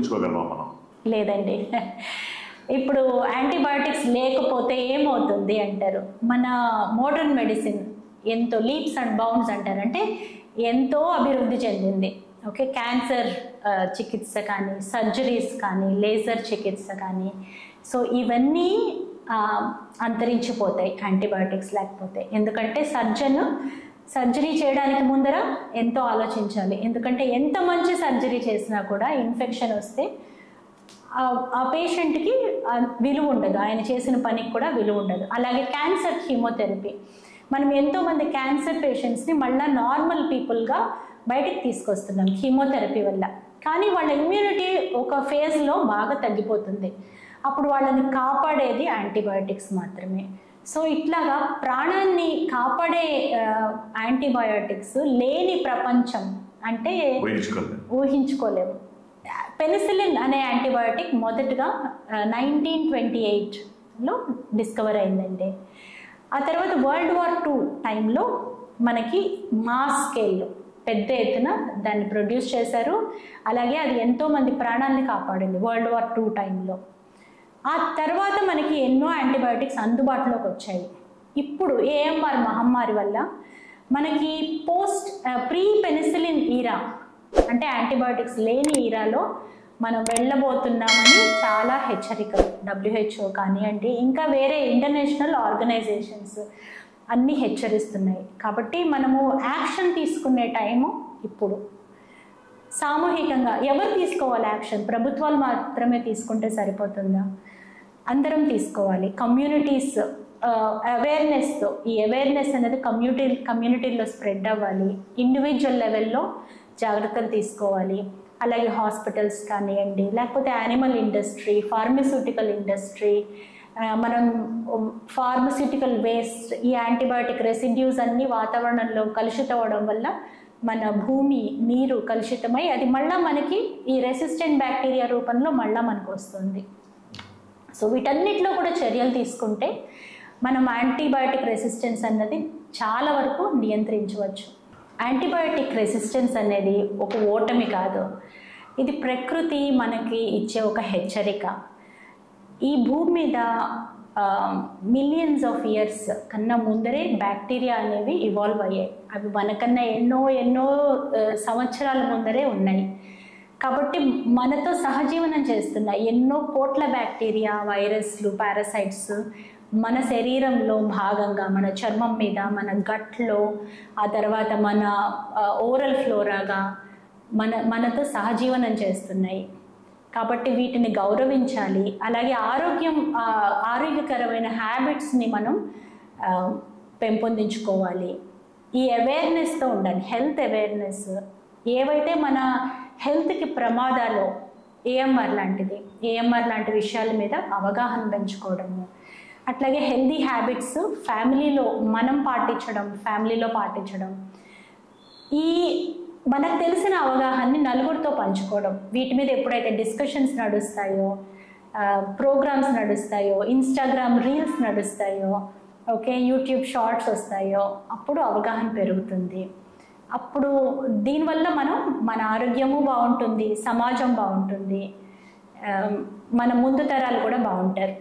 తెచ్చుకోగలమా మనం? లేదండి. ఇప్పుడు యాంటీబయాటిక్స్ లేకపోతే ఏమవుతుంది అంటారు. మన మోడర్న్ మెడిసిన్ ఎంతో లీప్స్ అండ్ బౌండ్స్ అంటారు, అంటే ఎంతో అభివృద్ధి చెందింది. ఓకే, క్యాన్సర్ చికిత్స కానీ, సర్జరీస్ కానీ, లేజర్ చికిత్స కానీ, సో ఇవన్నీ అంతరించిపోతాయి యాంటీబయాటిక్స్ లేకపోతే. ఎందుకంటే సర్జరీ చేయడానికి ముందర ఎంతో ఆలోచించాలి. ఎందుకంటే ఎంత మంచి సర్జరీ చేసినా కూడా ఇన్ఫెక్షన్ వస్తే ఆ పేషెంట్కి విలువ ఉండదు, ఆయన చేసిన పనికి కూడా విలువ ఉండదు. అలాగే క్యాన్సర్ కీమోథెరపీ, మనం ఎంతోమంది క్యాన్సర్ పేషెంట్స్ని మళ్ళీ నార్మల్ పీపుల్గా బయటికి తీసుకొస్తున్నాం కీమోథెరపీ వల్ల. కానీ వాళ్ళ ఇమ్యూనిటీ ఒక ఫేజ్లో బాగా తగ్గిపోతుంది. అప్పుడు వాళ్ళని కాపాడేది యాంటీబయాటిక్స్ మాత్రమే. సో ఇట్లాగా ప్రాణాన్ని కాపాడే యాంటీబయాటిక్స్ లేని ప్రపంచం అంటే ఊహించుకోలేము. పెనిసిలిన్ అనే యాంటీబయాటిక్ మొదటగా 1928లో డిస్కవర్ అయిందండి. ఆ తర్వాత World War II టైంలో మనకి మాస్ స్కేల్లో పెద్ద ఎత్తున దాన్ని ప్రొడ్యూస్ చేశారు. అలాగే అది ఎంతోమంది ప్రాణాలని కాపాడింది World War II టైంలో. ఆ తర్వాత మనకి ఎన్నో యాంటీబయాటిక్స్ అందుబాటులోకి వచ్చాయి. ఇప్పుడు AMR మహమ్మారి వల్ల మనకి ప్రీ పెనిసిలిన్ ఈరా, అంటే యాంటీబయాటిక్స్ లేని ఈరాలో మనం వెళ్ళబోతున్నామని చాలా హెచ్చరికలు WHO కానివ్వండి, ఇంకా వేరే ఇంటర్నేషనల్ ఆర్గనైజేషన్స్ అన్నీ హెచ్చరిస్తున్నాయి. కాబట్టి మనము యాక్షన్ తీసుకునే టైము ఇప్పుడు. సామూహికంగా ఎవరు తీసుకోవాలి యాక్షన్? ప్రభుత్వాలు మాత్రమే తీసుకుంటే సరిపోతుందా? అందరం తీసుకోవాలి. కమ్యూనిటీస్ అవేర్నెస్తో, ఈ అవేర్నెస్ అనేది కమ్యూనిటీలో స్ప్రెడ్ అవ్వాలి. ఇండివిజువల్ లెవెల్లో జాగ్రత్తలు తీసుకోవాలి. అలాగే హాస్పిటల్స్ కానివ్వండి, లేకపోతే యానిమల్ ఇండస్ట్రీ, ఫార్మస్యూటికల్ ఇండస్ట్రీ, మనం ఫార్మస్యూటికల్ వేస్ట్, ఈ యాంటీబయాటిక్ రెసిడ్యూస్ అన్నీ వాతావరణంలో కలుషితం అవ్వడం వల్ల మన భూమి, నీరు కలుషితమై అది మళ్ళీ మనకి ఈ రెసిస్టెంట్ బ్యాక్టీరియా రూపంలో మళ్ళీ మనకు వస్తుంది. సో వీటన్నిటిలో కూడా చర్యలు తీసుకుంటే మనం యాంటీబయాటిక్ రెసిస్టెన్స్ అన్నది చాలా వరకు నియంత్రించవచ్చు. యాంటీబయాటిక్ రెసిస్టెన్స్ అనేది ఒక ఓటమి కాదు, ఇది ప్రకృతి మనకి ఇచ్చే ఒక హెచ్చరిక. ఈ భూమి మీద మిలియన్స్ ఆఫ్ ఇయర్స్ కన్నా ముందరే బ్యాక్టీరియా అనేవి ఇవాల్వ్ అయ్యాయి. అవి మనకన్నా ఎన్నో సంవత్సరాల ముందరే ఉన్నాయి. కాబట్టి మనతో సహజీవనం చేస్తున్నాయి ఎన్నో కోట్ల బ్యాక్టీరియా, వైరస్లు, పారాసైట్స్ మన శరీరంలో భాగంగా, మన చర్మం మీద, మన గట్లో, ఆ తర్వాత మన ఓరల్ ఫ్లోరాగా మనతో సహజీవనం చేస్తున్నాయి. కాబట్టి వీటిని గౌరవించాలి. అలాగే ఆరోగ్యకరమైన హ్యాబిట్స్ని మనం పెంపొందించుకోవాలి. ఈ అవేర్నెస్తో ఉండాలి, హెల్త్ అవేర్నెస్. ఏవైతే మన హెల్త్కి ప్రమాదాలు, AMR లాంటి విషయాల మీద అవగాహన పెంచుకోవడము, అట్లాగే హెల్దీ హ్యాబిట్స్ ఫ్యామిలీలో మనం ఫ్యామిలీలో పాటించడం, ఈ మనకు తెలిసిన అవగాహనని నలుగురితో పంచుకోవడం. వీటి మీద ఎప్పుడైతే డిస్కషన్స్ నడుస్తాయో, ప్రోగ్రామ్స్ నడుస్తాయో, ఇన్స్టాగ్రామ్ రీల్స్ నడుస్తాయో, ఓకే, యూట్యూబ్ షార్ట్స్ వస్తాయో, అప్పుడు అవగాహన పెరుగుతుంది. అప్పుడు దీనివల్ల మన ఆరోగ్యము బాగుంటుంది, సమాజం బాగుంటుంది, మన ముందు తరాలు కూడా బాగుంటారు.